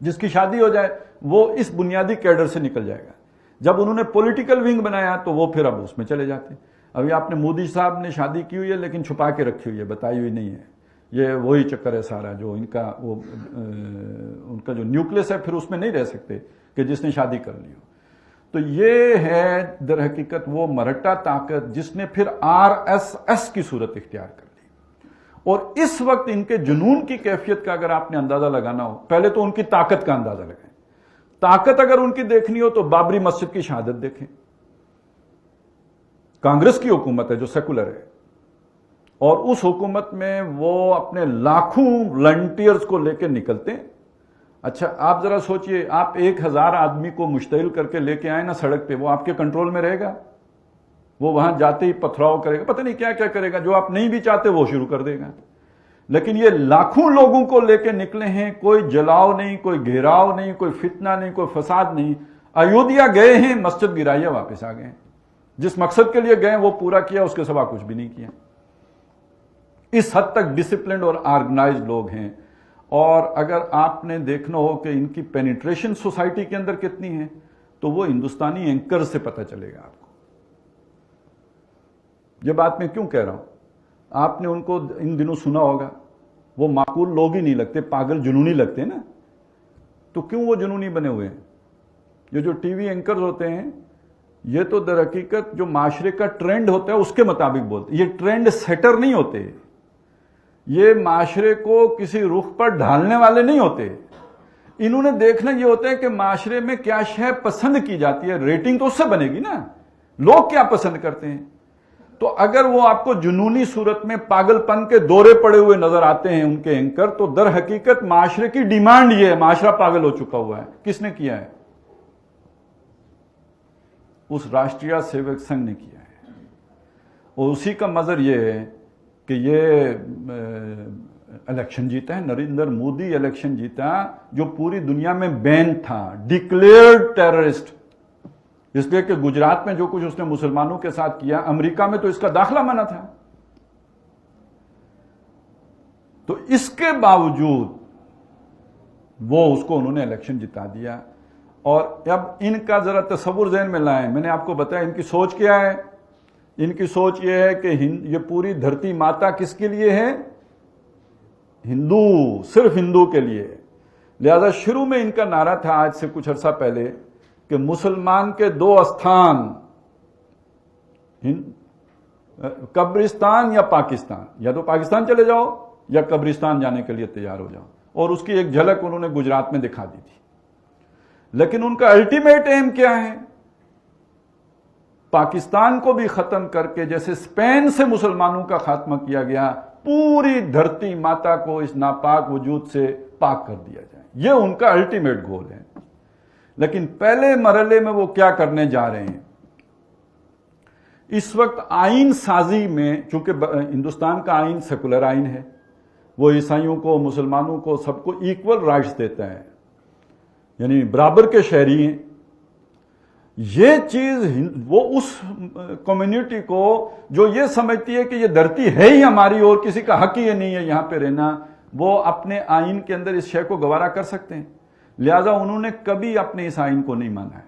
جس کی شادی ہو جائے وہ اس بنیادی کیڈر سے نکل جائے گا. جب انہوں نے پولیٹیکل ونگ بنایا تو وہ پھر اب اس میں چلے جاتے ہیں. ابھی آپ نے مودی صاحب نے شادی کی ہوئی ہے لیکن چھپا کے رکھی ہوئی ہے, بتائی ہوئی نہیں ہے. یہ وہی چکر ہے سارا, جو ان کا جو نیوکلس ہے پھر اس میں نہیں رہ سکتے کہ جس نے شادی کر لی ہو. تو یہ ہے در حقیقت وہ مرہٹا طاقت جس نے پھر RSS کی صورت اختیار کر لی. اور اس وقت ان کے جنون کی کیفیت کا اگر آپ نے اندازہ لگانا ہو, پہلے تو ان کی طاقت کا اندازہ لگائیں. طاقت اگر ان کی دیکھنی ہو تو بابری مسجد کی شہادت دیکھیں. کانگریس کی حکومت ہے جو سیکولر ہے, اور اس حکومت میں وہ اپنے لاکھوں والنٹیئرز کو لے کے نکلتے ہیں. اچھا آپ ذرا سوچئے, آپ 1000 آدمی کو مشتعل کر کے لے کے آئیں نا سڑک پہ, وہ آپ کے کنٹرول میں رہے گا؟ وہ وہاں جاتے ہی پتھراؤ کرے گا, پتہ نہیں کیا کیا کرے گا, جو آپ نہیں بھی چاہتے وہ شروع کر دے گا. لیکن یہ لاکھوں لوگوں کو لے کے نکلے ہیں, کوئی جلاؤ نہیں, کوئی گھیراؤ نہیں, کوئی فتنہ نہیں, کوئی فساد نہیں. ایودھیا گئے ہیں, مسجد گرایا, واپس آ گئے ہیں. جس مقصد کے لیے گئے وہ پورا کیا, اس کے سوا کچھ بھی نہیں کیا. اس حد تک ڈسپلنڈ اور آرگنائزڈ لوگ ہیں. اور اگر آپ نے دیکھنا ہو کہ ان کی پینیٹریشن سوسائٹی کے اندر کتنی ہے تو وہ ہندوستانی اینکر سے پتہ چلے گا آپ کو. یہ بات میں کیوں کہہ رہا ہوں, آپ نے ان کو ان دنوں سنا ہوگا, وہ معقول لوگ ہی نہیں لگتے, پاگل جنونی لگتے ہیں نا. تو کیوں وہ جنونی بنے ہوئے ہیں؟ یہ جو ٹی وی اینکرز ہوتے ہیں یہ تو در حقیقت جو معاشرے کا ٹرینڈ ہوتا ہے اس کے مطابق بولتے ہیں. یہ ٹرینڈ سیٹر نہیں ہوتے, یہ معاشرے کو کسی رخ پر ڈھالنے والے نہیں ہوتے. انہوں نے دیکھنا یہ ہوتا ہے کہ معاشرے میں کیا شے پسند کی جاتی ہے, ریٹنگ تو اس سے بنے گی نا, لوگ کیا پسند کرتے ہیں. تو اگر وہ آپ کو جنونی صورت میں پاگل پن کے دورے پڑے ہوئے نظر آتے ہیں ان کے اینکر, تو در حقیقت معاشرے کی ڈیمانڈ یہ ہے, معاشرہ پاگل ہو چکا ہوا ہے. کس نے کیا ہے؟ اس راشٹریہ سیوک سنگھ نے کیا ہے. اور اسی کا مظہر یہ ہے کہ یہ الیکشن جیتا ہے, نریندر مودی الیکشن جیتا جو پوری دنیا میں بین تھا, ڈکلیئرڈ ٹیررسٹ. اس لیے کہ گجرات میں جو کچھ اس نے مسلمانوں کے ساتھ کیا, امریکہ میں تو اس کا داخلہ منع تھا. تو اس کے باوجود وہ اس کو انہوں نے الیکشن جتا دیا. اور اب ان کا ذرا تصور ذہن میں لائیں. میں نے آپ کو بتایا ان کی سوچ کیا ہے. ان کی سوچ یہ ہے کہ یہ پوری دھرتی ماتا کس کے لیے ہے؟ ہندو, صرف ہندو کے لیے. لہذا شروع میں ان کا نعرہ تھا آج سے کچھ عرصہ پہلے کہ مسلمان کے 2 استھان, قبرستان یا پاکستان, یا تو پاکستان چلے جاؤ یا قبرستان جانے کے لیے تیار ہو جاؤ. اور اس کی ایک جھلک انہوں نے گجرات میں دکھا دی تھی. لیکن ان کا الٹیمیٹ ایم کیا ہے؟ پاکستان کو بھی ختم کر کے جیسے اسپین سے مسلمانوں کا خاتمہ کیا گیا, پوری دھرتی ماتا کو اس ناپاک وجود سے پاک کر دیا جائے. یہ ان کا الٹیمیٹ گول ہے. لیکن پہلے مرحلے میں وہ کیا کرنے جا رہے ہیں؟ اس وقت آئین سازی میں, چونکہ ہندوستان کا آئین سیکولر آئین ہے, وہ عیسائیوں کو, مسلمانوں کو, سب کو ایکول رائٹس دیتا ہے, یعنی برابر کے شہری ہیں. یہ چیز وہ اس کمیونٹی کو جو یہ سمجھتی ہے کہ یہ دھرتی ہے ہی ہماری اور کسی کا حق ہی نہیں ہے یہاں پہ رہنا, وہ اپنے آئین کے اندر اس شے کو گوارا کر سکتے ہیں. لہذا انہوں نے کبھی اپنے اس آئین کو نہیں مانا ہے.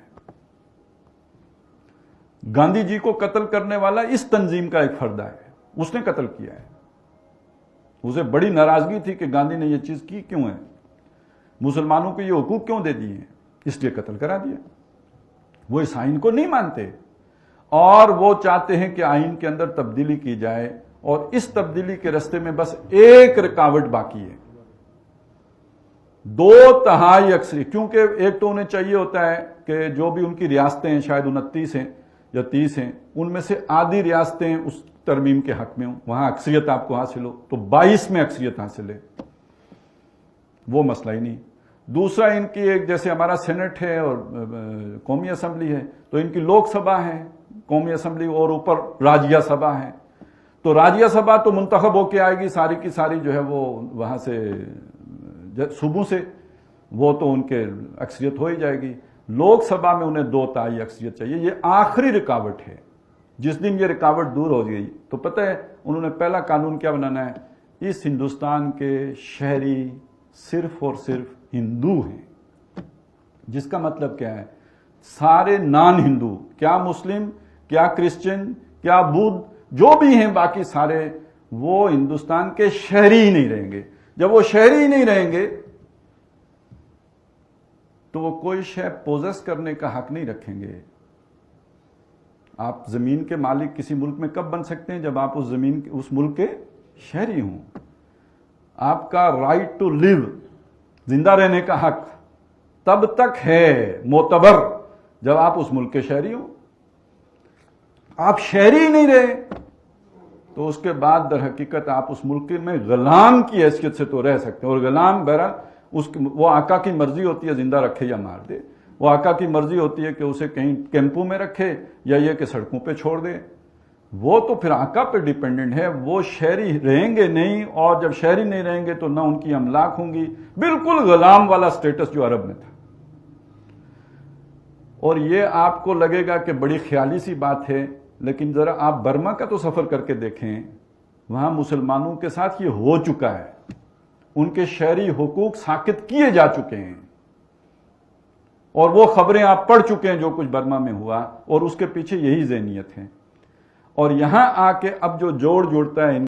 گاندھی جی کو قتل کرنے والا اس تنظیم کا ایک فرد ہے, اس نے قتل کیا ہے. اسے بڑی ناراضگی تھی کہ گاندھی نے یہ چیز کی کیوں ہے, مسلمانوں کو یہ حقوق کیوں دے دیے ہیں, اس لیے قتل کرا دیا. وہ اس آئین کو نہیں مانتے اور وہ چاہتے ہیں کہ آئین کے اندر تبدیلی کی جائے, اور اس تبدیلی کے راستے میں بس ایک رکاوٹ باقی ہے, 2/3 اکثریت. کیونکہ ایک تو انہیں چاہیے ہوتا ہے کہ جو بھی ان کی ریاستیں ہیں, شاید 29 ہیں یا 30 ہیں, ان میں سے آدھی ریاستیں اس ترمیم کے حق میں ہوں, وہاں اکثریت آپ کو حاصل ہو, تو 22 میں اکثریت حاصل ہے, وہ مسئلہ ہی نہیں. دوسرا ان کی ایک, جیسے ہمارا سینٹ ہے اور قومی اسمبلی ہے, تو ان کی لوک سبھا ہے, قومی اسمبلی, اور اوپر راجیہ سبھا ہے. تو راجیہ سبھا تو منتخب ہو کے آئے گی ساری کی ساری, جو ہے وہ وہاں سے صوبوں سے, وہ تو ان کے اکثریت ہو ہی جائے گی. لوک سبھا میں انہیں 2/3 اکثریت چاہیے. یہ آخری رکاوٹ ہے. جس دن یہ رکاوٹ دور ہو گئی تو پتہ ہے انہوں نے پہلا قانون کیا بنانا ہے, اس ہندوستان کے شہری صرف اور صرف ہندو ہیں. جس کا مطلب کیا ہے، سارے نان ہندو، کیا مسلم، کیا کرسچن، کیا بدھ، جو بھی ہیں باقی سارے، وہ ہندوستان کے شہری ہی نہیں رہیں گے۔ جب وہ شہری ہی نہیں رہیں گے تو وہ کوئی شے پوزیس کرنے کا حق نہیں رکھیں گے۔ آپ زمین کے مالک کسی ملک میں کب بن سکتے ہیں؟ جب آپ اس ملک کے شہری ہوں۔ آپ کا رائٹ ٹو لیو، زندہ رہنے کا حق، تب تک ہے معتبر جب آپ اس ملک کے شہری ہوں۔ آپ شہری نہیں رہے تو اس کے بعد در حقیقت آپ اس ملک میں غلام کی حیثیت سے تو رہ سکتے ہیں، اور غلام بہرحال وہ آقا کی مرضی ہوتی ہے زندہ رکھے یا مار دے، وہ آقا کی مرضی ہوتی ہے کہ اسے کہیں کیمپوں میں رکھے یا یہ کہ سڑکوں پہ چھوڑ دے، وہ تو پھر آقا پہ ڈیپینڈنٹ ہے۔ وہ شہری رہیں گے نہیں، اور جب شہری نہیں رہیں گے تو نہ ان کی املاک ہوں گی، بالکل غلام والا سٹیٹس جو عرب میں تھا۔ اور یہ آپ کو لگے گا کہ بڑی خیالی سی بات ہے، لیکن ذرا آپ برما کا تو سفر کر کے دیکھیں، وہاں مسلمانوں کے ساتھ یہ ہو چکا ہے، ان کے شہری حقوق ساقط کیے جا چکے ہیں، اور وہ خبریں آپ پڑھ چکے ہیں جو کچھ برما میں ہوا، اور اس کے پیچھے یہی ذہنیت ہے۔ اور یہاں آ کے اب جو جوڑتا ہے